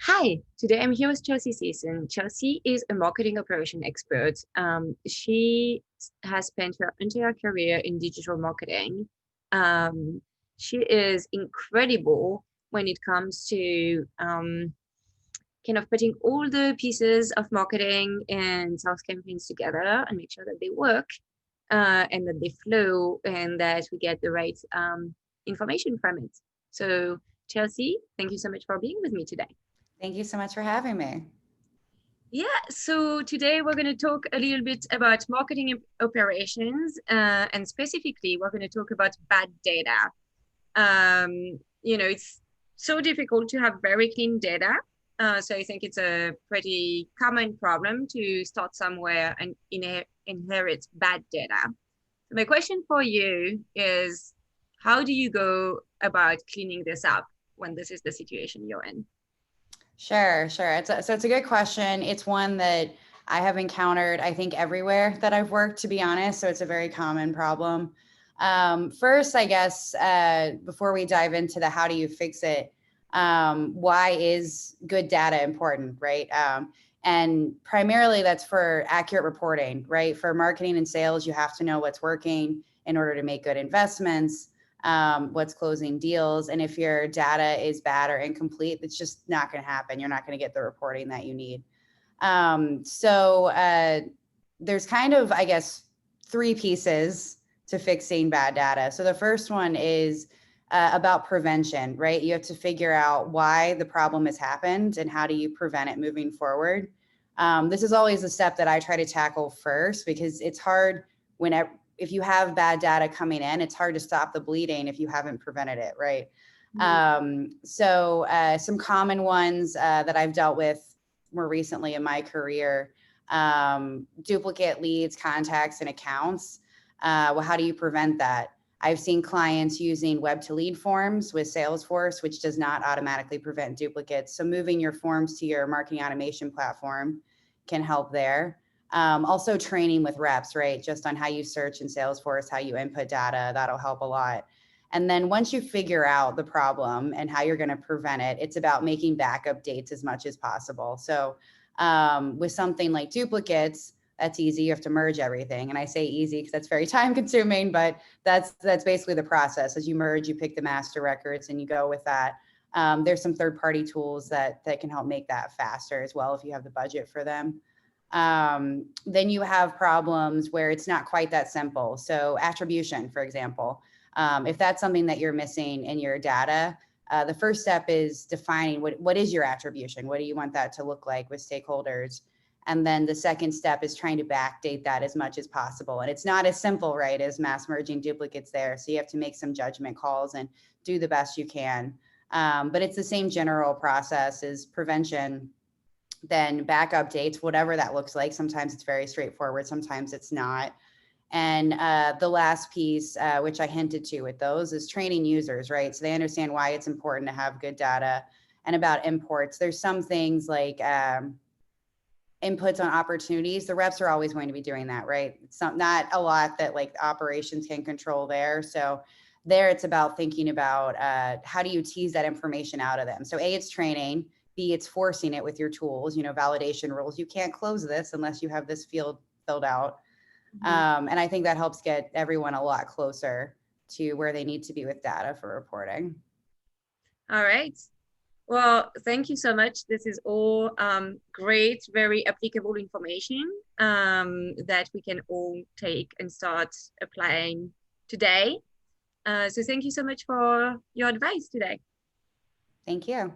Hi, today I'm here with Chelsea Sisson. Chelsea is a marketing operation expert. She has spent her entire career in digital marketing. Um, she is incredible when it comes to kind of putting all the pieces of marketing and sales campaigns together and make sure that they work and that they flow and that we get the right information from it. So, Chelsea, thank you so much for being with me today. Thank you so much for having me. Yeah, so today we're going to talk a little bit about marketing operations, and specifically, we're going to talk about bad data. It's so difficult to have very clean data. So I think it's a pretty common problem to start somewhere and inherit bad data. My question for you is, how do you go about cleaning this up when this is the situation you're in? Sure. It's a good question. It's one that I have encountered, I think, everywhere that I've worked, to be honest. So it's a very common problem. First, I guess, before we dive into the how do you fix it, why is good data important, right? And primarily that's for accurate reporting, right? For marketing and sales, you have to know what's working in order to make good investments, what's closing deals. And if your data is bad or incomplete, it's just not going to happen. You're not going to get the reporting that you need. There's kind of, I guess, three pieces to fixing bad data. So the first one is about prevention, right? You have to figure out why the problem has happened and how do you prevent it moving forward. This is always a step that I try to tackle first because it's hard when if you have bad data coming in, it's hard to stop the bleeding if you haven't prevented it, right? Some common ones that I've dealt with more recently in my career, duplicate leads, contacts, and accounts. Well, how do you prevent that? I've seen clients using web to lead forms with Salesforce, which does not automatically prevent duplicates. So moving your forms to your marketing automation platform can help there. Also training with reps, right? Just on how you search in Salesforce, how you input data, that'll help a lot. And then once you figure out the problem and how you're going to prevent it, it's about making backup dates as much as possible. So with something like duplicates, that's easy. You have to merge everything. And I say easy because that's very time consuming, but that's basically the process. As you merge, you pick the master records and you go with that. There's some third-party tools that can help make that faster as well if you have the budget for them. Then you have problems where it's not quite that simple. So attribution, for example, if that's something that you're missing in your data, the first step is defining what is your attribution? What do you want that to look like with stakeholders? And then the second step is trying to backdate that as much as possible. And it's not as simple, right, as mass merging duplicates there. So you have to make some judgment calls and do the best you can. But it's the same general process as prevention, then backup dates, whatever that looks like. Sometimes it's very straightforward, sometimes it's not. And the last piece, which I hinted to with those, is training users, right? So they understand why it's important to have good data. And about imports, there's some things like inputs on opportunities. The reps are always going to be doing that, right? It's not a lot that like operations can control there. So there it's about thinking about how do you tease that information out of them. So A, it's training. B, it's forcing it with your tools, validation rules. You can't close this unless you have this field filled out. And I think that helps get everyone a lot closer to where they need to be with data for reporting. All right. Well, thank you so much. This is all great, very applicable information that we can all take and start applying today. So thank you so much for your advice today. Thank you.